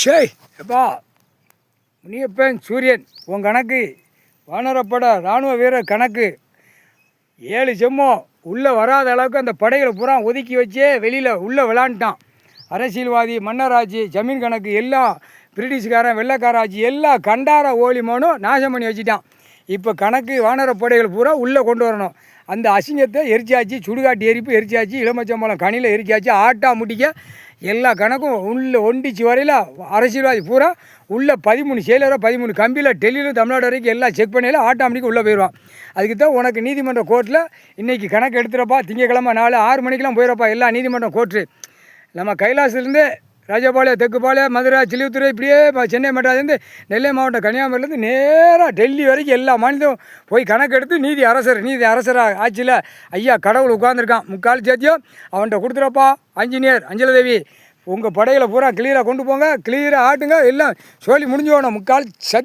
ஷேய் எப்பா முனியப்பன் சூரியன் உன் கணக்கு வானரப்பட இராணுவ வீரர் கணக்கு 7 செம்மம் உள்ளே வராத அளவுக்கு அந்த படைகளை பூரா ஒதுக்கி வச்சே வெளியில் உள்ளே விளாண்டுட்டான். அரசியல்வாதி, மன்னராட்சி, ஜமீன் கணக்கு எல்லாம் பிரிட்டிஷ்காரன், வெள்ளைக்கார ஆட்சி எல்லாம் கண்டார ஓலிமோனும் நாசம் பண்ணி வச்சுட்டான். இப்போ கணக்கு வானரப்படைகள் பூரா உள்ளே கொண்டு வரணும். அந்த அசிங்கத்தை எரிச்சாச்சு, சுடுகாட்டு எரிப்பு எரிச்சாச்சு, இளமச்சம்பழம் கனியில் எரிச்சாச்சு, ஆட்டா முட்டிக்க எல்லா கணக்கும் உள்ளே ஒண்டிச்சு வரையில் அரசியல்வாதி பூரா உள்ளே 13 செயலரை 13 கம்பியில் டெல்லியில் தமிழ்நாடு வரைக்கும் எல்லாம் செக் பண்ணியில் ஆட்டாமணிக்கு உள்ளே போயிடுவான். அதுக்கு தான் உனக்கு நீதிமன்ற கோர்ட்டில் இன்றைக்கி கணக்கு எடுத்துகிறப்பா. திங்கக்கிழமை 6 மணிக்கெலாம் போயிடப்பா எல்லா நீதிமன்றம் கோர்ட்டு. நம்ம கைலாசத்துலேருந்து ராஜபாளையம், தெக்குப்பாளையம், மதுரை, சிலிவுத்துறை, இப்படியே சென்னை மெட்ராஸ்லேருந்து நெல்லை மாவட்டம், கன்னியாகுமரிலேருந்து நேராக டெல்லி வரைக்கும் எல்லா மாநிலத்தையும் போய் கணக்கு எடுத்து நீதி அரசராக ஆட்சியில் ஐயா கடவுள் உட்காந்துருக்கான். முக்கால் சேர்த்தியும் அவன்கிட்ட கொடுத்துறப்பா. அஞ்சலதேவி உங்கள் படைகளை பூரா கிளியராக கொண்டு போங்க, கிளியராக ஆட்டுங்க, எல்லாம் சொல்லி முடிஞ்சு போகணும். முக்கால் சத்தி